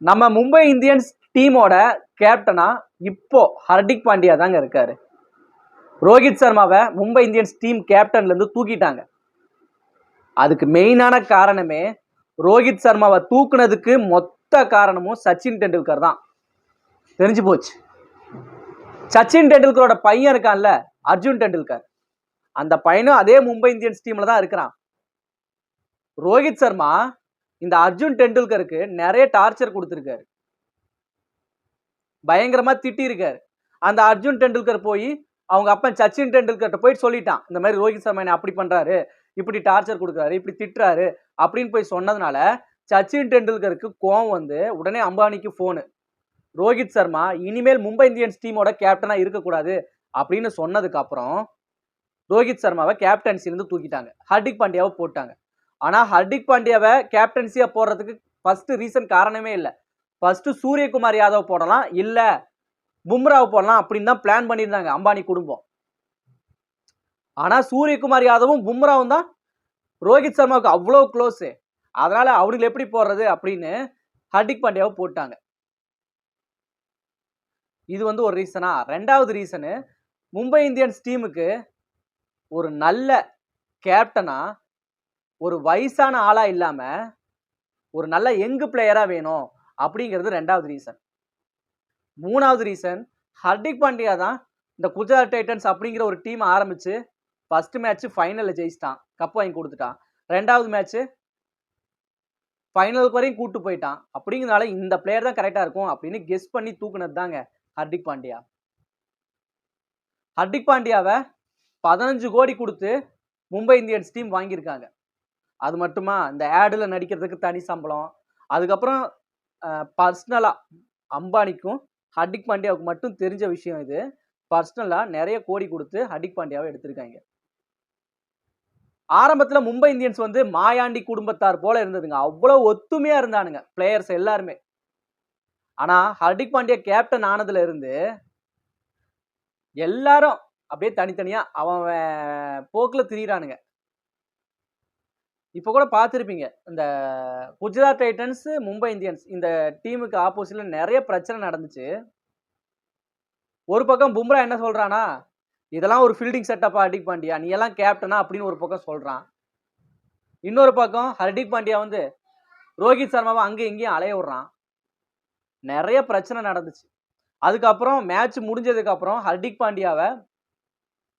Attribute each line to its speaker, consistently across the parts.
Speaker 1: நம்ம மும்பை இந்தியன்ஸ் டீமோட கேப்டனா இப்போ ஹர்திக் பாண்டியா தாங்க இருக்காரு. ரோஹித் சர்மாவை மும்பை இந்தியன்ஸ் டீம் கேப்டன்ல இருந்து தூக்கிட்டாங்க. அதுக்கு மெயினான காரணமே ரோஹித் சர்மாவை தூக்குனதுக்கு மொத்த காரணமும் சச்சின் டெண்டுல்கர் தான். தெரிஞ்சு போச்சு. சச்சின் டெண்டுல்கரோட பையன் இருக்கான்ல, அர்ஜுன் டெண்டுல்கர், அந்த பையனும் அதே மும்பை இந்தியன்ஸ் டீம்ல தான் இருக்கிறான். ரோஹித் சர்மா இந்த அர்ஜுன் டெண்டுல்கருக்கு நிறைய டார்ச்சர் கொடுத்திருக்காரு, பயங்கரமா திட்டி இருக்காரு. அந்த அர்ஜுன் டெண்டுல்கர் போய் அவங்க அப்பன் சச்சின் டெண்டுல்கர்ட்ட போயிட்டு சொல்லிட்டான், இந்த மாதிரி ரோஹித் சர்மா என்ன அப்படி பண்றாரு, இப்படி டார்ச்சர் கொடுக்குறாரு, இப்படி திட்டுறாரு அப்படின்னு போய் சொன்னதுனால சச்சின் டெண்டுல்கருக்கு கோவம் வந்து உடனே அம்பானிக்கு போனு, ரோஹித் சர்மா இனிமேல் மும்பை இந்தியன்ஸ் டீமோட கேப்டனா இருக்கக்கூடாது அப்படின்னு சொன்னதுக்கு அப்புறம் ரோஹித் சர்மாவை கேப்டன்சிலிருந்து தூக்கிட்டாங்க, ஹர்திக் பாண்டியாவை போட்டாங்க. ஆனா ஹர்திக் பாண்டியாவை கேப்டன்சியா போடுறதுக்கு ஃபர்ஸ்ட் ரீசன் காரணமே இல்லை. ஃபர்ஸ்ட் சூரியகுமார் யாதவ் போடலாம், இல்ல பும்ராவை போடலாம் அப்படின்னு தான் பிளான் பண்ணியிருந்தாங்க அம்பானி குடும்பம். ஆனா சூரியகுமார் யாதவும் பும்ராவும் தான் ரோஹித் சர்மாவுக்கு அவ்வளோ க்ளோஸ். அதனால அவனுக்கு எப்படி போடுறது அப்படின்னு ஹர்திக் பாண்டியாவை போட்டாங்க. இது வந்து ஒரு ரீசனா. ரெண்டாவது ரீசனு, மும்பை இந்தியன்ஸ் டீமுக்கு ஒரு நல்ல கேப்டனா, ஒரு வயசான ஆளா இல்லாம ஒரு நல்ல யங் பிளேயரா வேணும் அப்படிங்கிறது ரெண்டாவது ரீசன். மூணாவது ரீசன், ஹர்திக் பாண்டியா தான் இந்த குஜராத் டைட்டன்ஸ் அப்படிங்கிற ஒரு டீம் ஆரம்பிச்சு ஃபர்ஸ்ட் மேட்ச் ஃபைனல்ல ஜெயிச்சிட்டான், கப் வாங்கி கொடுத்துட்டான். ரெண்டாவது மேட்ச் ஃபைனலுக்கு வரையும் கூட்டு போயிட்டான். அப்படிங்கிறதுனால இந்த பிளேயர் தான் கரெக்டா இருக்கும் அப்படின்னு கெஸ் பண்ணி தூக்குனது தாங்க ஹர்திக் பாண்டியா. ஹர்திக் பாண்டியாவை 15 கோடி கொடுத்து மும்பை இந்தியன்ஸ் டீம் வாங்கியிருக்காங்க. அது மட்டுமா, இந்த ஆடுல நடிக்கிறதுக்கு தனி சம்பளம், அதுக்கப்புறம் பர்சனலா அம்பானிக்கும் ஹர்திக் பாண்டியாவுக்கு மட்டும் தெரிஞ்ச விஷயம் இது, பர்சனலா நிறைய கோடி கொடுத்து ஹர்திக் பாண்டியாவை எடுத்திருக்காங்க. ஆரம்பத்துல மும்பை இந்தியன்ஸ் வந்து மாயாண்டி குடும்பத்தார் போல இருந்ததுங்க, அவ்வளவு ஒத்துமையா இருந்தானுங்க பிளேயர்ஸ் எல்லாருமே. ஆனா ஹர்திக் பாண்டியா கேப்டன் ஆனதுல இருந்து எல்லாரும் அப்படியே தனித்தனியா அவன் போக்குல திரியிறானுங்க. இப்ப கூட பார்த்துருப்பீங்க, இந்த குஜராத் டைட்டன்ஸ் மும்பை இந்தியன்ஸ் இந்த டீமுக்கு ஆப்போசிட்ல நிறைய பிரச்சனை நடந்துச்சு. ஒரு பக்கம் பும்ரா என்ன சொல்றானா, இதெல்லாம் ஒரு ஃபீல்டிங் செட்டப்பா ஹர்திக் பாண்டியா, நீ எல்லாம் கேப்டனா அப்படின்னு ஒரு பக்கம் சொல்றான். இன்னொரு பக்கம் ஹர்திக் பாண்டியா வந்து ரோஹித் சர்மாவை அங்க இங்கேயும் அலைய விடுறான். நிறைய பிரச்சனை நடந்துச்சு. அதுக்கப்புறம் மேட்ச் முடிஞ்சதுக்கு அப்புறம் ஹர்திக் பாண்டியாவை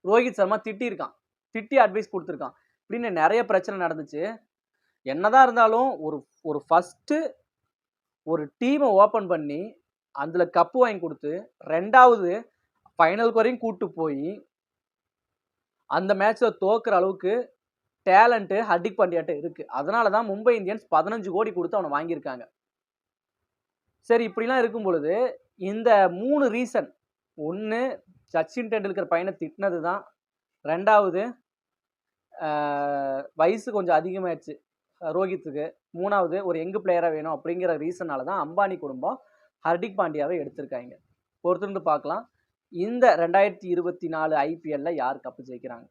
Speaker 1: ரோஹித் சர்மா திட்டிருக்கான், திட்டி அட்வைஸ் கொடுத்துருக்கான், இப்படின்னு நிறைய பிரச்சனை நடந்துச்சு. என்னதான் இருந்தாலும் ஒரு ஃபர்ஸ்ட் ஒரு டீமை ஓபன் பண்ணி அதுல கப்பு வாங்கி கொடுத்து ரெண்டாவது ஃபைனலுக்கு வரையும் கூட்டு போய் அந்த மேட்ச்ல தோக்குற அளவுக்கு டேலண்ட் ஹர்திக் பாண்டியாட்ட இருக்கு. அதனாலதான் மும்பை இந்தியன்ஸ் 15 கோடி கொடுத்து அவனை வாங்கியிருக்காங்க. சரி, இப்படிலாம் இருக்கும் பொழுது இந்த 3 ரீசன், ஒன்று சச்சின் டெண்டுல்கர் பையனை திட்டினது தான், ரெண்டாவது வயசு கொஞ்சம் அதிகமாயிடுச்சு ரோஹித்துக்கு, மூணாவது ஒரு யங் பிளேயரா வேணும் அப்படிங்கிற ரீசனால தான் அம்பானி குடும்பம் ஹர்திக் பாண்டியாவை எடுத்திருக்காங்க. பொறுத்திருந்து பார்க்கலாம் இந்த 2024 IPL யார் கப்பு ஜெயிக்கிறாங்க.